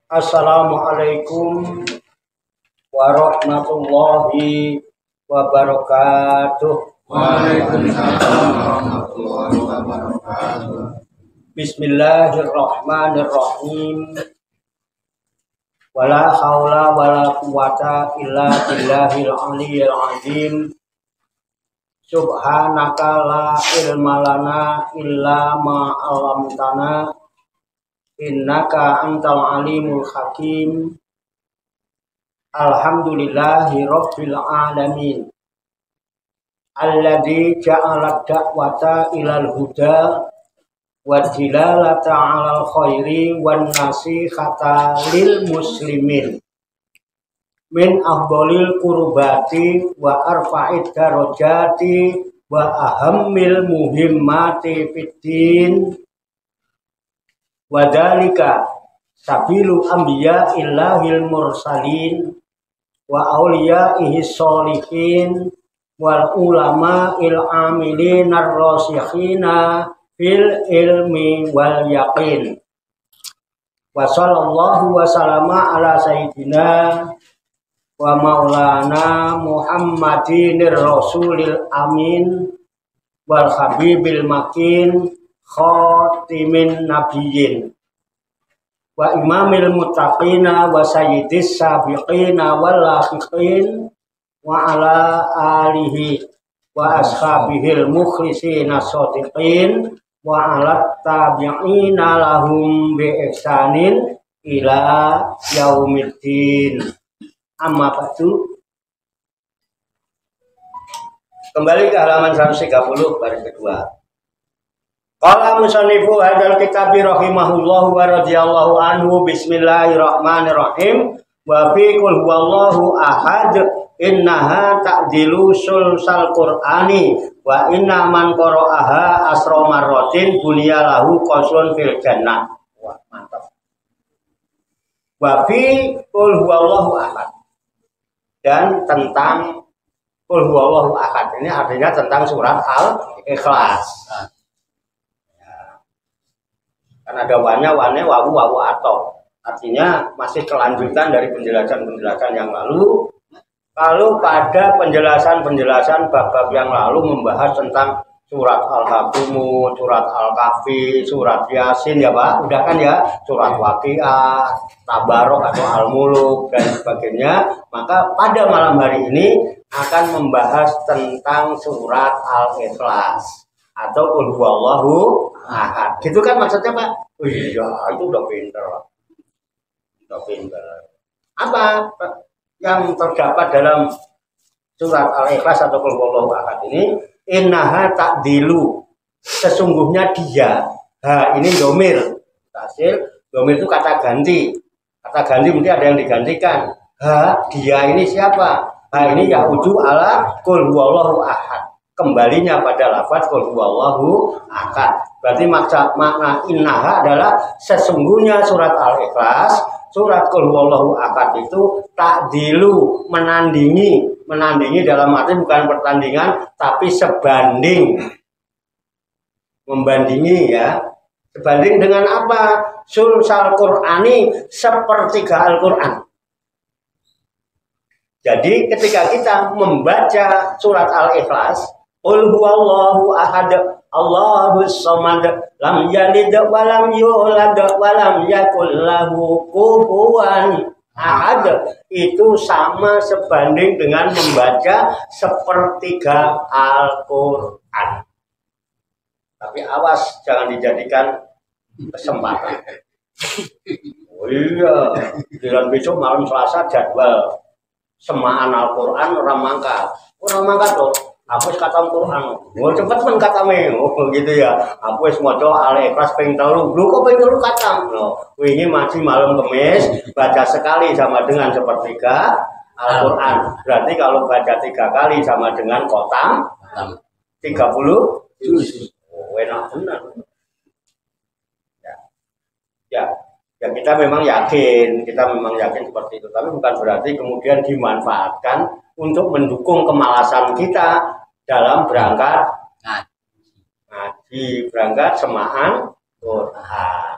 Assalamualaikum warahmatullahi wabarakatuh. Waalaikumsalam warahmatullahi wabarakatuh. Bismillahirrahmanirrahim. Wala haula wala quwata illa billahil aliyyil azim. Subhanaka la ilma lana illa ma 'allamtana. Innaka antal alimul hakim. Alhamdulillahi rabbil alamin. Alladzi ja'ala da'wata ilal huda wa dilalata 'alal khairi wan nasihata lil muslimin min afdhalil qurbati wa arfa'id darajati wa ahammil muhimmati fiddin. Wadhalika sabilu anbiya illahil mursalin wa awliyaihi sholihin wal ulama il amilin ar-rasikhina fil ilmi wal yaqin. Wa sallallahu wa sallama ala sayyidina wa maulana Muhammadinir rasulil amin wal habibil makin khatimin nabiyyin wa imamil muttaqina wa sayyidis sabiqina wal lahiqin wa ala alihi wa ashabihil mukhlisina shodiqin wa ala tabi'ina lahum bi ihsanin ila yaumiddin. Amma ba'du. Kembali ke halaman 130 baris kedua. Qala musannifu hadzal kitabi rahimahullahu wa radhiyallahu anhu. Bismillahirrahmanirrahim. Wa fi qul huwallahu ahad innaha ta'dilu sulsal qur'ani wa inna man qara'aha asra marratin bunyalahu qasun fil jannah. Wah, mantap. Wa fi qul huwallahu ahad. Dan tentang qul huwallahu ahad ini artinya tentang surat Al-Ikhlas. Kan ada wane, wawu, atau artinya masih kelanjutan dari penjelasan-penjelasan yang lalu. Kalau pada penjelasan-penjelasan bab-bab yang lalu membahas tentang surat Al-Haqqum, surat Al-Kahfi, surat Yasin ya Pak, udah kan ya, surat Waqiah, Tabarok atau Al-Muluk dan sebagainya. Maka pada malam hari ini akan membahas tentang surat Al-Ikhlas atau qul huwallahu ahad. Gitu kan maksudnya Pak? Oh iya, itu udah pinter. Udah pinter. Apa yang terdapat dalam surat Al-Ikhlas atau qul huwallahu ahad ini? Innaha ta'dilu. Sesungguhnya dia. Ha, ini domir. Hasil domir itu kata ganti. Kata ganti mesti ada yang digantikan. Ha, dia ini siapa? Ha, ini ya'udu ala qul huwallahu ahad. Kembalinya pada lafaz qul huwallahu ahad. Berarti makna innaha adalah sesungguhnya surat Al-Ikhlas, surat qul huwallahu ahad itu ta'dilu, menandingi dalam arti bukan pertandingan tapi sebanding. Membandingi ya. Sebanding dengan apa? Sulsal Qur'ani, sepertiga Al-Qur'an. Jadi ketika kita membaca surat Al-Ikhlas, qul huwallahu ahad, Allahus samad, lam yalid wa lam yulad wa lam yakul lahu kufuwan ahad, itu sama sebanding dengan membaca sepertiga Al-Qur'an. Tapi awas jangan dijadikan kesempatan. Oh iya, bulan besok malam Selasa jadwal semaan Al-Qur'an orang mangkat. Orang mangkat tuh hapus kata Al-Qur'an. Oh cepet men katame. Oh gitu ya. Hapus maca Al-Ikhlas ping 3. Lho kok ping 3 katam. Loh, wingi masih malam Kamis baca sekali sama dengan sepertiga Al-Qur'an. Berarti kalau baca 3 kali sama dengan kotam 30 juz. Oh, enak benar. Ya, kita memang yakin seperti itu. Tapi bukan berarti kemudian dimanfaatkan untuk mendukung kemalasan kita dalam berangkat ngaji, berangkat semaan Quran.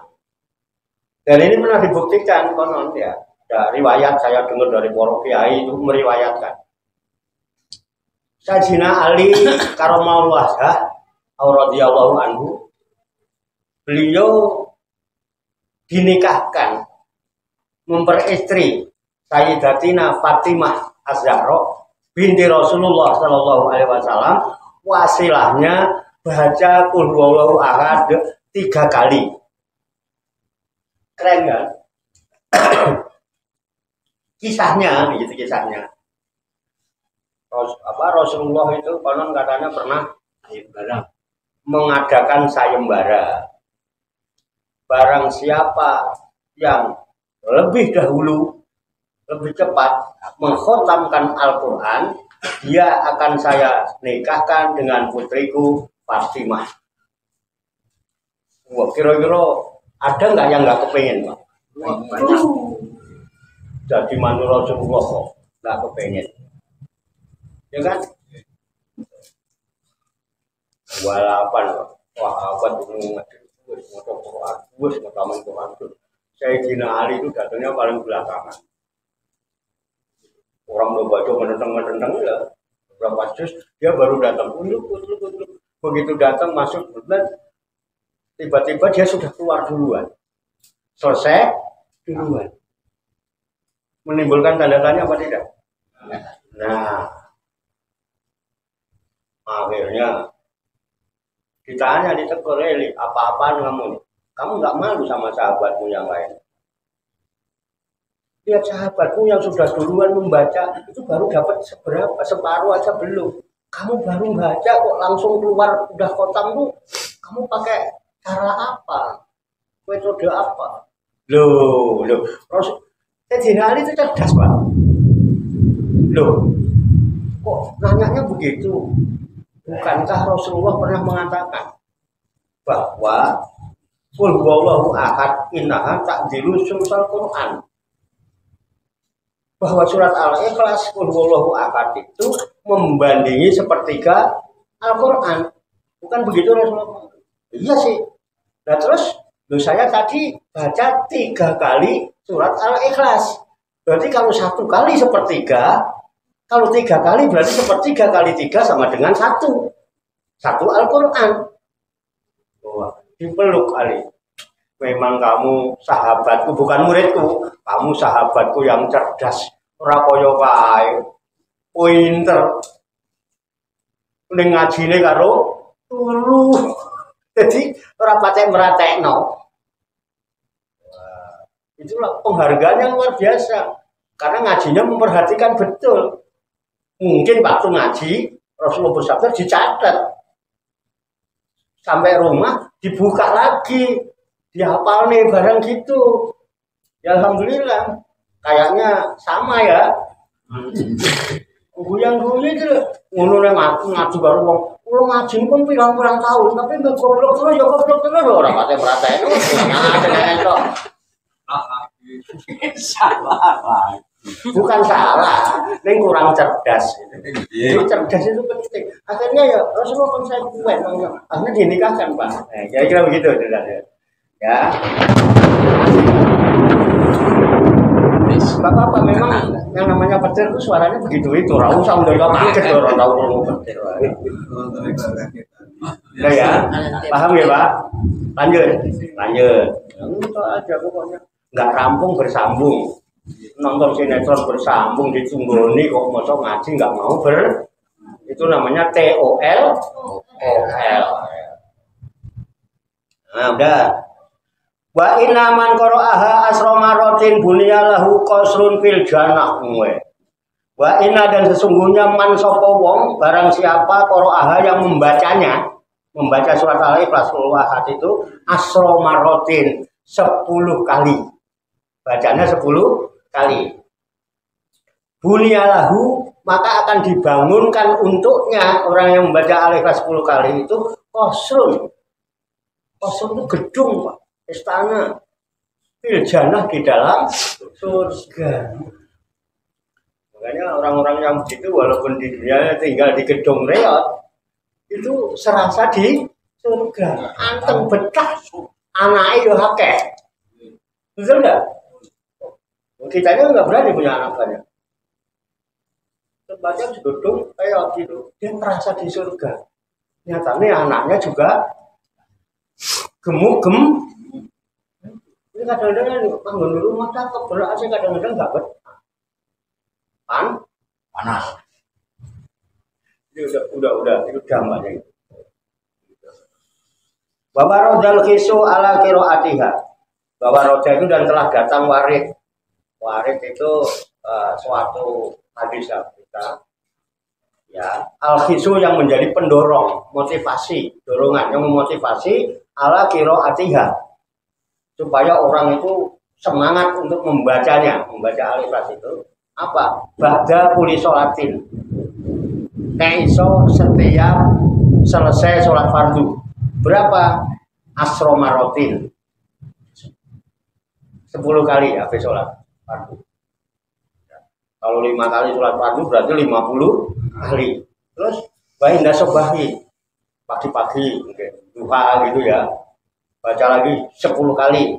Dan ini pernah dibuktikan konon ya. Dari riwayat saya dengar dari para kiai itu meriwayatkan. Sayyidina Ali karramallahu wajhah radhiyallahu anhu, beliau dinikahkan memperistri Sayyidatina Fatimah Az-Zahra binti Rasulullah sallallahu alaihi wasallam, wasilahnya baca qul huwallahu ahad 3 kali. Keren kan? Kisahnya begitu kisahnya. Rasulullah itu konon katanya pernah mengadakan sayembara. Barang siapa yang lebih dahulu, lebih cepat mengkhatamkan Al-Quran, dia akan saya nikahkan dengan putriku Fatimah. Wah, kira-kira ada nggak yang nggak kepengen, Pak? Banyak. Jadi mantu Rasulullah kok nggak kepengen, ya kan? Walapan, wah apa tuh Sayyidina Ali itu datangnya paling belakangan. Orang udah baca menentang ya, berapa juz dia baru datang. Begitu datang masuk bulan, tiba-tiba dia sudah keluar duluan, selesai duluan. Menimbulkan tanda tanya apa tidak? Nah, akhirnya ditanya, ditegur, Eli, apa-apaan kamu? Kamu nggak malu sama sahabatmu yang lain? Lihat sahabatmu yang sudah duluan membaca, itu baru dapat seberapa, separuh aja belum. Kamu baru baca kok langsung keluar udah khotam tuh. Kamu pakai cara apa? Metode apa? Loh. Sayyidina Ali itu cerdas, Pak. Loh, kok nanyanya begitu? Bukankah Rasulullah pernah mengatakan bahwa qul huwallahu ahad innaha ta'dilu sulsal Quran? Bahwa surat Al-Ikhlas qul huwallahu ahad itu membandingi sepertiga Al-Quran. Bukan begitu Rasulullah? Iya sih. Nah terus, saya tadi baca 3 kali surat Al-Ikhlas. Berarti kalau 1 kali sepertiga, kalau 3 kali berarti sepertiga kali 3 sama dengan 1 Al-Quran. Wah, dipeluk Ali. Memang kamu sahabatku, bukan muridku. Kamu sahabatku yang cerdas. Ora kaya kae. Pinter. Ning ngajine karo turu. Jadi ora patek meratekno. Itulah penghargaan yang luar biasa. Karena ngajinya memperhatikan betul. Mungkin waktu ngaji Rasulullah bersabda dicatat. Sampai rumah dibuka lagi, dihafal nih barang gitu. Ya alhamdulillah, kayaknya sama ya. Guyang-guyang itu, ngono nek ngaji baru wong, kulo ngaji pun pirang-pirang tahun, tapi mbek goblok terus ya goblok terus ora pate pratekno. Salah. Bukan salah, ini kurang cerdas. Jadi cerdas itu penting. Akhirnya ya Rasulullah saya kuat, akhirnya dinikahkan Pak. Kira-kira begitu ya. Bapak memang yang namanya petir itu suaranya begitu itu. Rawu sama dari kaget orang tahu kalau petir. Ya, paham ya Pak? Lanjut. Itu aja pokoknya. Nggak rampung bersambung. Nonton sinetron bersambung ditunggoni kok maca ngaji nggak mau itu namanya TOL. Nah udah. Wa inna man qara'aha asramarotin bunyalahu qasrun fil jannah. Wa inna dan sesungguhnya man sapa wong barang siapa qara'aha yang membaca surat Al-Ikhlas itu asramarotin 10 kali. Bacanya 10 kali. Bunyalahu maka akan dibangunkan untuknya orang yang membaca Al-Ikhlas 10 kali itu qasrun. Qasrun itu gedung, Pak, istana. Fil jannah di dalam surga. Makanya orang-orang yang begitu walaupun di dunia tinggal di gedung reot itu serasa di surga. Anteng betah anake yo akeh. Betul nggak? Kita ini nggak berani punya anak banyak. Tempatnya gedung kayak gitu, dia merasa di surga. Nyatanya anaknya juga gemuk. Ini kadang-kadang ini bangun di rumah cakep, berarti kadang-kadang nggak betah. Panas. Ini udah itu dampaknya itu. Bahwa rodal kisu ala kiroatiha. Bahwa roda itu dan telah datang warid. Warid itu suatu hadis kita. Ya, al-khisu yang menjadi pendorong, motivasi, dorongan yang memotivasi ala kiroatiha supaya orang itu semangat untuk membacanya, membaca al-ikhlas itu apa? Ba'da kuli sholatin. Kaiso setiap selesai sholat fardu. Berapa? Asromarotin. 10 kali habis sholat fardu. Kalau 5 kali sholat fardu berarti 50 kali. Terus indah sobahi pagi-pagi duha gitu ya, baca lagi 10 kali.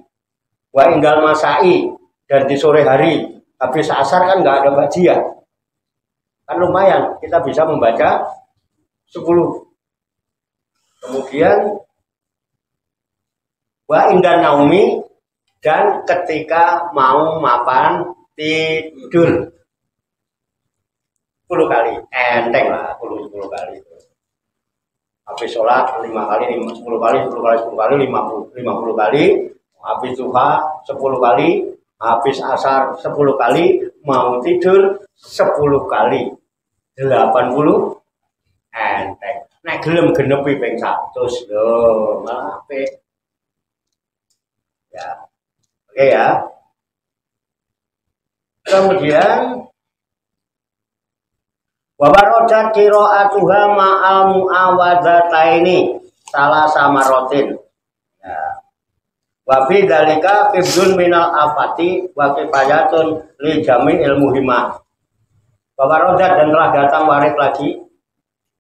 Wa indal masai, dan di sore hari habis asar kan nggak ada bajia, kan lumayan kita bisa membaca 10. Kemudian wa indan naumi, dan ketika mau mapan tidur 10 kali, enteng lah 10 kali. Habis sholat 5 kali, 10 kali, 10 kali, 10 kali, 50 kali. Habis duha 10 kali, habis asar 10 kali, mau tidur 10 kali. 80 enteng. Nek gelem genepi ping 100 lho, malah apik. Ya. Oke ya. Kemudian wabarodat kiro'atuha ma'al mu'awadzataini salah sama rotin. Ya. Wabi dalika fibdun minal afati wa kifayatun li jami ilmu himah. Wabarodat, dan telah datang warid lagi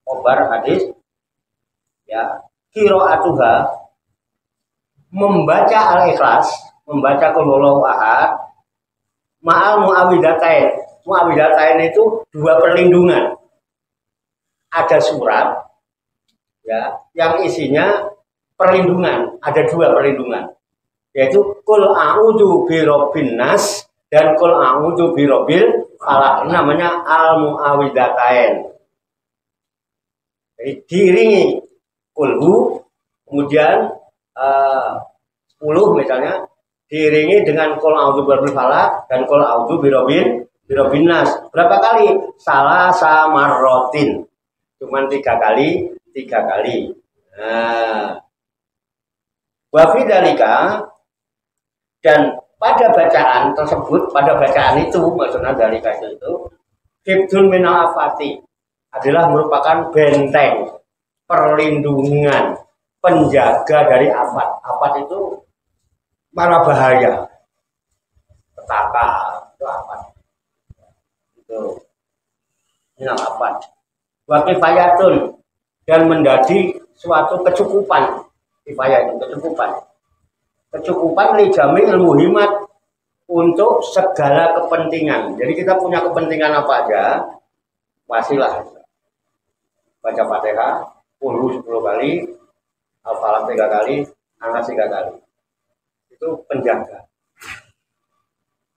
khobar hadis. Ya, kiro'atuha membaca al-ikhlas, membaca qul huwallahu ahad ma'al mu'awidzatain. Mu'awidzatain itu 2 perlindungan. Ada surat ya yang isinya perlindungan, ada 2 perlindungan, yaitu qul a'udzu birabbin nas dan qul a'udzu birabbil falaq. Namanya al-mu'awidzatain. Jadi diiringi qulhu, kemudian 10 misalnya diiringi dengan qul a'udzu birabbil falaq dan qul a'udzu birabbin nas. Berapa kali? Salah samarrotin. Cuman 3 kali. Nah, wa fi dalika, dan pada bacaan tersebut, pada bacaan itu maksudnya dalika itu hibdun minal afati, adalah merupakan benteng, perlindungan, penjaga dari afat. Afat itu mara bahaya, petaka, itu afat. Itu minal afat. Wa kifayatun, dan menjadi suatu kecukupan. Kifayah itu kecukupan li jami ilmu himat, untuk segala kepentingan. Jadi kita punya kepentingan apa aja, wasilah baca Fatihah, qul 10 kali, Al-Falaq 3 kali, Anas 3 kali. Itu penjaga.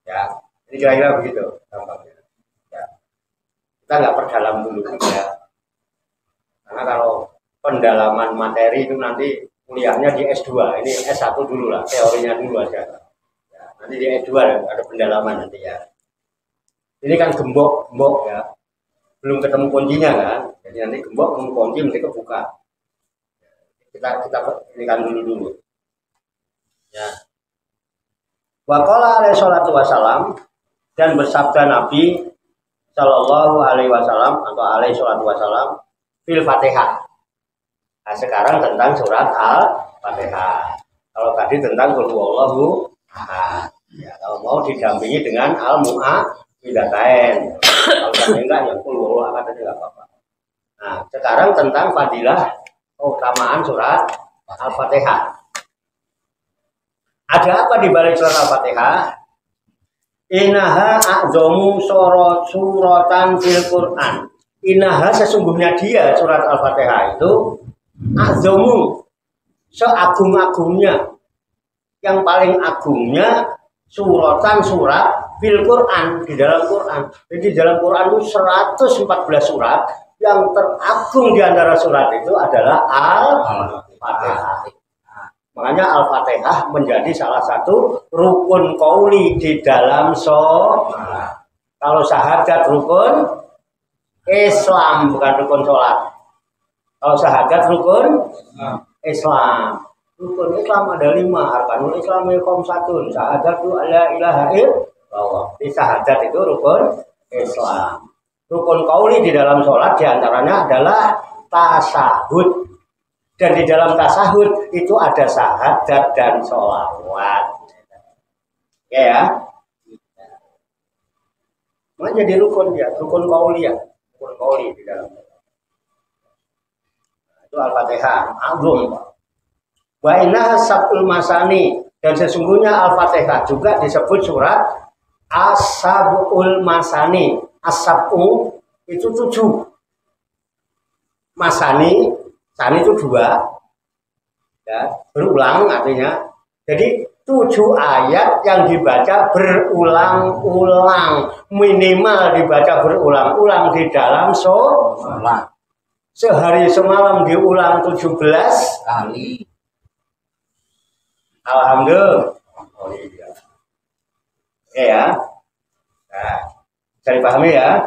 Ya, ini kira-kira begitu gampangnya. Ya. Kita nggak perdalam dulu ya. Karena kalau pendalaman materi itu nanti kuliahnya di S2, ini S1 dulu lah, teorinya dulu aja. Ya, nanti di S2 ada pendalaman nanti ya. Ini kan gembok ya, belum ketemu kuncinya kan, jadi nanti gembok ketemu kunci mesti kebuka. Kita ini kan dulu. Ya. Waqala alaihi salatu wasalam, dan bersabda Nabi Sallallahu alaihi wasallam atau alaihi salatu wasalam fil Fatihah. Nah, sekarang tentang surat Al-Fatihah. Kalau tadi tentang qul huwallahu ahad. Ya, kalau mau didampingi dengan al-mu'awwidzatain. Kalau enggak ya qul huwallahu ahad aja enggak apa-apa. Nah, sekarang tentang fadilah keutamaan surat Al-Fatihah. Ada apa di balik surat Al-Fatihah? Inaha a'zomu suratan fil Quran. Inaha sesungguhnya dia surat Al-Fatihah itu a'zomu seagung-agungnya, yang paling agungnya suratan surat fil Quran, di dalam Quran. Jadi di dalam Quran itu 114 surat, yang teragung di antara surat itu adalah Al-Fatihah. Makanya Al-Fatihah menjadi salah satu rukun qauli di dalam sholat. Kalau syahadat rukun Islam, bukan rukun sholat. Kalau syahadat rukun Islam. Rukun Islam ada 5, arkanul Islam khamsatun. Syahadat itu la ilaha illallah. Di syahadat itu rukun Islam. Rukun qauli di dalam sholat diantaranya adalah tasahud. Dan di dalam tasahud itu ada syahadat dan sholawat. Ya. Makanya jadi rukun ya, rukun qauli ya, rukun qauli di dalam. Itu Al-Fatihah, agung. Wa inna sab'ul masani, dan sesungguhnya Al-Fatihah juga disebut surat as-sab'ul masani. As-sab'u itu 7. Masani, sani itu 2. Ya, berulang artinya. Jadi 7 ayat yang dibaca berulang-ulang, minimal dibaca berulang-ulang di dalam sholat. Sehari semalam diulang 17 kali. Alhamdulillah. Oh iya. Ya. Nah, bisa dipahami ya.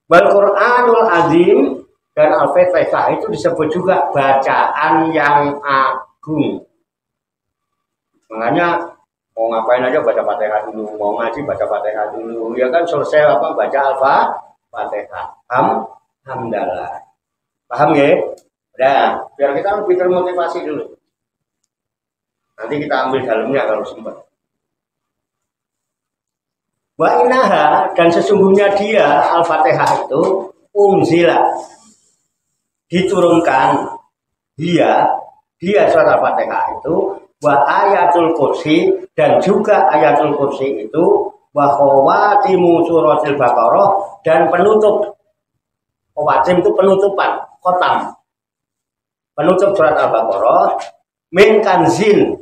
Wal Qur'anul Azim, dan Al-Fatihah itu disebut juga bacaan yang agung. Makanya mau ngapain aja baca Fatihah dulu, mau ngaji baca Fatihah dulu. Ya kan selesai apa baca Al-Fatihah. Alhamdulillah. Paham ya? Udah, biar kita lebih termotivasi dulu. Nanti kita ambil dalamnya kalau sempat. Wa innaha, dan sesungguhnya dia Al-Fatihah itu unzila, diturunkan dia surat Al-Fatihah itu wa ayatul kursi, dan juga ayatul kursi itu wa khawatimu suratil Baqarah, dan penutup. Khawatim itu penutupan, khotam, penutup surat Al-Baqarah. Min kanzin,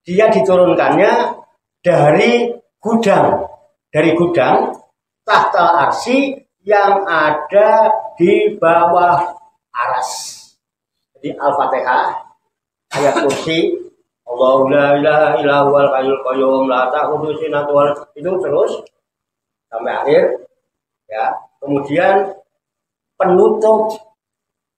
dia diturunkannya dari gudang tahtal arsy, yang ada di bawah aras. Jadi Al-Fatihah, ayat kursi, Allahu la ilaha illa huwal hayyul qayyum la ta'khudhuhu sinatun wa la nawm, itu terus sampai akhir ya. Kemudian penutup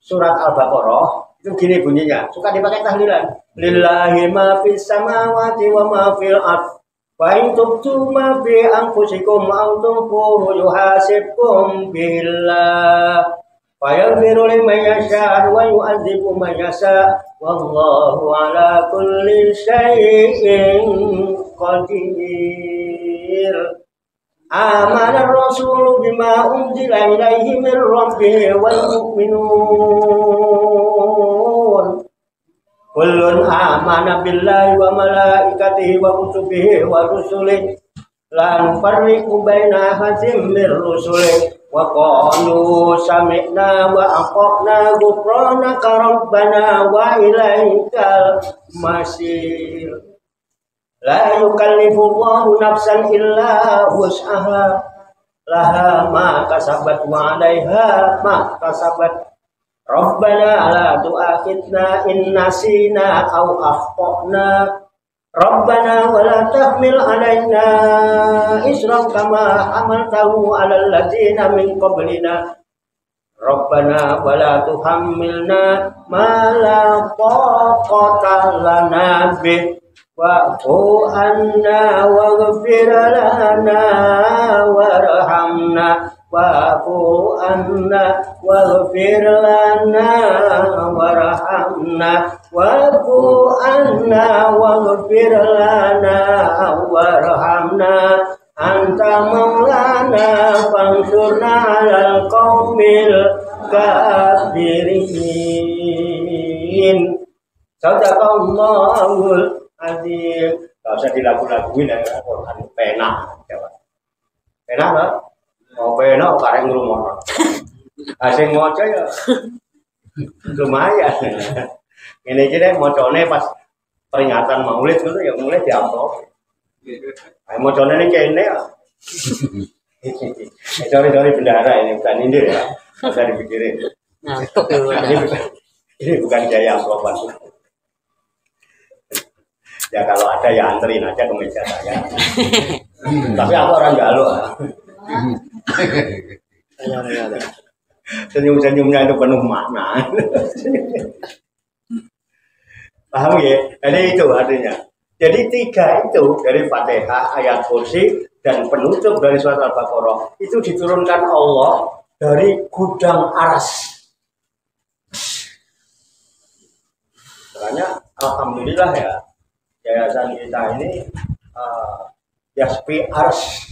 surat Al-Baqarah itu gini bunyinya, suka dipakai tahlilan. Lillahi ma fis samawati wa ma fil ardh. Wa in tubtu ma fi anfusikum aw tukhfuhu yuhasibkum billah. Wa yaghfiru liman yasha' wa yu'adzibu man yasha'. Wallahu ala kulli syai'in qadir. Amana ar-rasulu bima unzila ilaihi min rabbih wal mu'minun. Kullun amana billahi wa malaikatihi wa kutubihi wa rusulihi la nufarriqu baina ahadin min rusulihi wa qalu sami'na wa ata'na ghufranaka rabbana wa ilaikal masir. La yukallifu Allahu nafsan illa wus'aha, laha ma kasabat wa 'alaiha ma kasabat. Rabbana la tu'akhidna in nasina aw akhtana. Rabbana wa la tahmil 'alaina isran kama hamaltahu 'alal ladzina min qablina. Rabbana wa la tuhammilna ma la taqata lana bih. Wa'fu anna waghfir lana warhamna. Wa'fu anna waghfir lana warhamna. Wa'fu anna waghfir lana warhamna. Anta maulana fansurna 'alal qaumil kafirin. Sadaqallahul Azim. Gak usah dilagu-laguin ya, Quran pena. Pena lah. Mau pena kareng ngrumono. Asing maca ya. Lumayan. Ini kita macane pas peringatan Maulid itu ya mulai diamplop. Ayo macane ning kene ya. Sorry bendara ini bukan ini ya. Bisa dipikirin. Ngantuk ya. Ini bukan gaya amplopan. Ya kalau ada ya anterin aja ke meja saya. Tapi aku orang galuh. Senyum-senyumnya itu penuh makna. Paham ya? Jadi itu artinya. Jadi 3 itu dari Fatihah, ayat kursi, dan penutup dari surat Al-Baqarah itu diturunkan Allah dari gudang aras. Makanya alhamdulillah ya yayasan kita ini Yaspi Ars,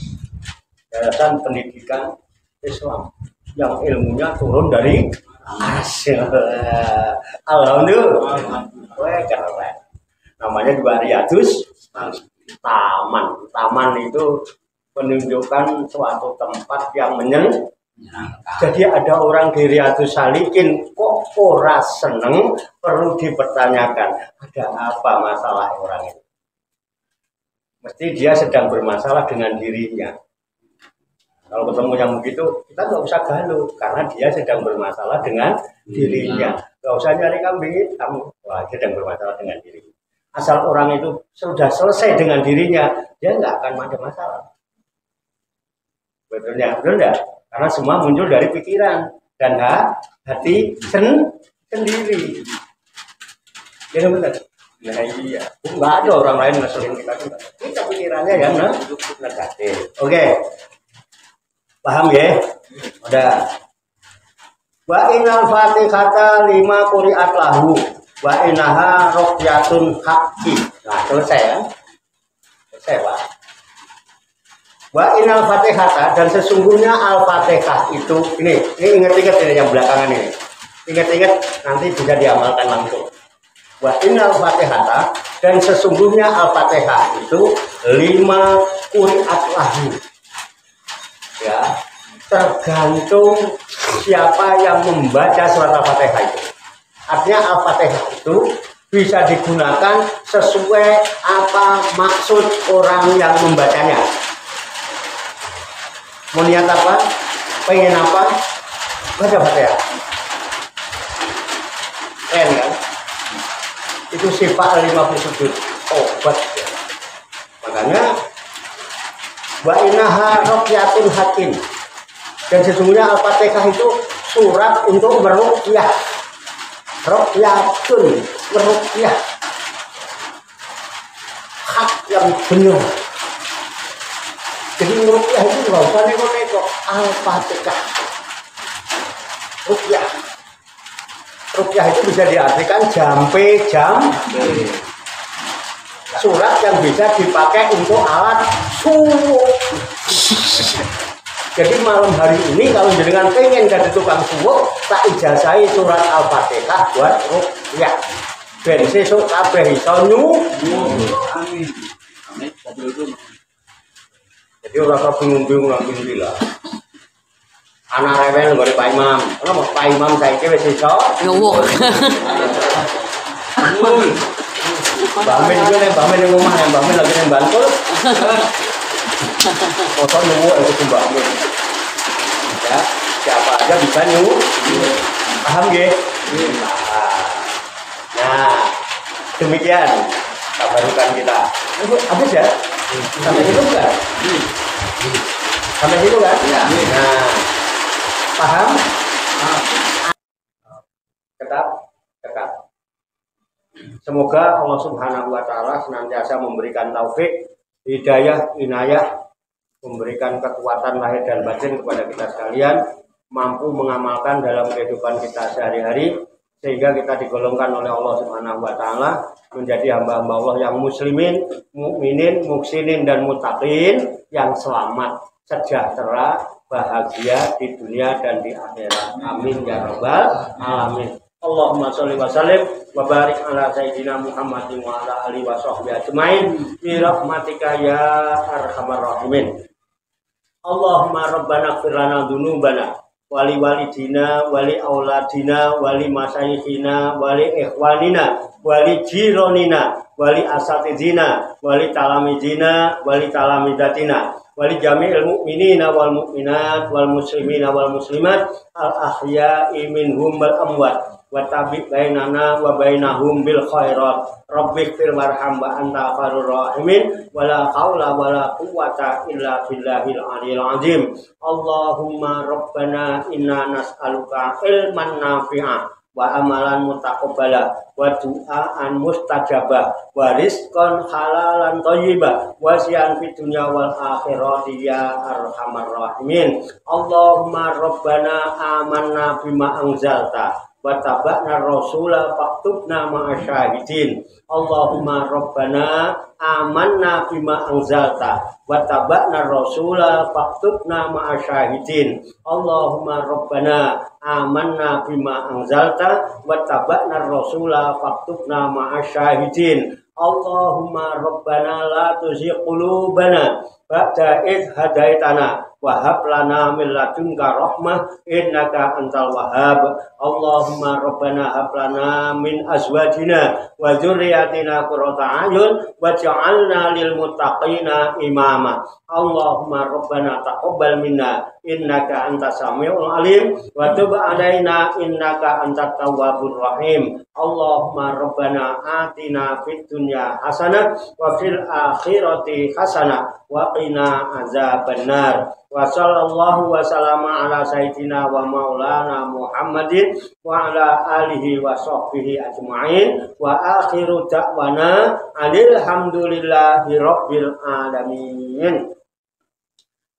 yayasan pendidikan Islam yang ilmunya turun dari aras. Alhamdulillah. Keren. Namanya juga Riyadus Taman. Taman itu menunjukkan suatu tempat yang menyenangkan. Jadi ada orang di Riyadus Salikin kok ora seneng, perlu dipertanyakan ada apa masalah orang itu. Mesti dia sedang bermasalah dengan dirinya. Kalau ketemu yang begitu kita nggak usah galuh karena dia sedang bermasalah dengan dirinya. Nggak usah nyari kambing hitam, wah sedang bermasalah dengan dirinya. Asal orang itu sudah selesai dengan dirinya, dia nggak akan ada masalah. Betulnya, betul enggak? Karena semua muncul dari pikiran dan hati sendiri. Ya benar. Nah iya, nggak ada orang lain ngeselin kita juga. Kita pikirannya yang negatif. Oke, paham ya? Udah. Wa inal fatihata 5 quri'at lahu wa inaha ruqyatun haqqi. Nah selesai ya. Selesai Pak. Wa inal fatihata, dan sesungguhnya al-fatihah itu ini ingat-ingat ini yang belakangan ini. Ingat-ingat nanti bisa diamalkan langsung. Wa inal fatihata, dan sesungguhnya al-fatihah itu 5 quri'at lahu. Ya, tergantung siapa yang membaca surat al-fatihah itu. Artinya al-fatihah itu bisa digunakan sesuai apa maksud orang yang membacanya. Mau niat apa? Pengen apa? Baca Fatihah. Keren kan? Itu sifat 50 sujud obat. Makanya wa innaha ruqyatun hakim. Dan sesungguhnya Al-Fatihah itu surat untuk meruqyah. Ruqyatun, meruqyah. Hak yang benar. Jadi ruqyah itu nggak usah neko-neko. Al-Fatihah. Ruqyah. Ruqyah itu bisa diartikan jampe. Surat yang bisa dipakai untuk alat suwuk. Jadi malam hari ini kalau jenengan pengen jadi tukang suwuk, tak ijazahi surat Al-Fatihah buat ruqyah. Ben sesuk kabeh iso amin. Jadi orang bingung-bingung nanti lah. Anak rewel nggak ada Pak Imam. Kalau mau Pak Imam saya kira sisa. Ngomong. Bamen juga nih, bamen yang rumah, yang bamen lagi yang Bantul. Foto nunggu itu bamen. Ya, siapa aja bisa nunggu. Paham gak? Nah, demikian kabarukan kita. Habis ya? Sampai situ enggak? Sampai situ kan? Ya. Nah, paham? Tetap. Semoga Allah Subhanahu wa taala senantiasa memberikan taufik, hidayah, inayah, memberikan kekuatan lahir dan batin kepada kita sekalian, mampu mengamalkan dalam kehidupan kita sehari-hari sehingga kita digolongkan oleh Allah Subhanahu wa taala menjadi hamba-hamba Allah yang muslimin, mukminin, muksinin dan muttaqin yang selamat, sejahtera, bahagia di dunia dan di akhirat. Amin ya rabbal alamin. Allahumma sholli wa sallim wa barik ala sayyidina Muhammadin wa ala alihi wa sahbihi ajmain bi rahmatika ya arhamar rahimin. Allahumma rabbana ighfir lana dzunubana wali walidina wali auladina wali masyayikhina wali ikhwanina wali jironina wali asatidina wali talamidina wali talamidatina wali jami'il mu'minina wal mu'minat wal muslimina wal muslimat al ahya'i minhum wal amwat wa tabi' bainana wa bainahum bil khairat rabbighfir warham wa anta khairur rahimin wala haula wala quwwata illa billahil aliyil azim. Allahumma rabbana inna nas'aluka ilman nafi'a wa amalan mutaqabbala wa du'aan mustajabah wa rizqan halalan thayyiba wa siyan fid dunya wal akhirati ya arhamar rahimin. Allahumma rabbana amanna bima anzalta wa taba'na rasula faktubna ma'asyahidin. Allahumma rabbana amanna bima anzalta wa taba'na rasula faktubna ma'asyahidin. Allahumma rabbana amanna bima anzalta wa taba'na rasula faktubna ma'asyahidin. Allahumma rabbana la tuzigh qulubana ba'da idh hadaitana wa hab lana min ladunka rahmah innaka antal wahhab. Allahumma rabbana hab lana min azwajina wa dzurriyyatina qurrata a'yun waj'alna lil muttaqina imama. Allahumma rabbana taqabbal minna innaka antas samiul alim wa tub alaina innaka antat tawwabur rahim. Allahumma rabbana atina fid dunya hasanah wa fil akhirati hasanah wa qina azabannar. Wa sallallahu wa sallama ala sayyidina wa maulana Muhammadin wa ala alihi wa sahbihi ajma'in wa akhiru da'wana alhamdulillahi rabbil alamin.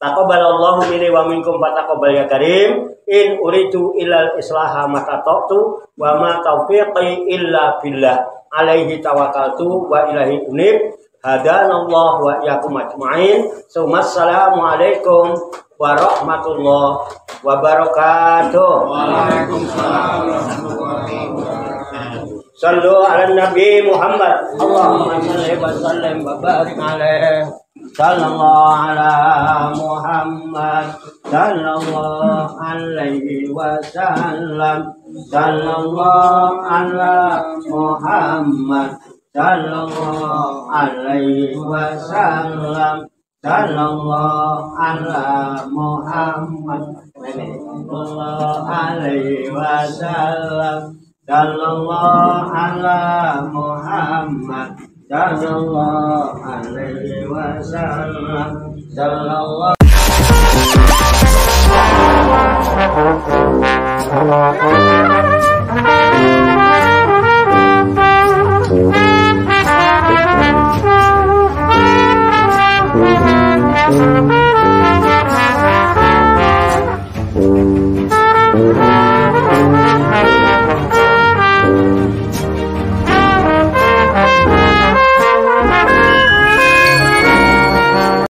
Taqabbalallahu minni wa minkum fataqabbal ya karim. In uridu ilal islaha matata'tu wa ma taufiqi illa billah alaihi tawakkaltu wa ilahi unib. Hadanallahu wa iyyakum ajma'in. Assalamu alaikum warahmatullahi wabarakatuh. Waalaikumsalam warahmatullahi wabarakatuh. Sallu ala Nabi Muhammad. Allahumma shalli wa sallim wa barik alaihi. Sallallahu ala Muhammad. Sallallahu alaihi wasallam. Sallallahu ala Muhammad. Sallallahu alaihi wasallam. Sallallahu ala Muhammad. Sallallahu alaihi wasallam. Sallallahu ala Muhammad. Sallallahu alaihi wasallam. Sallallahu Thank you.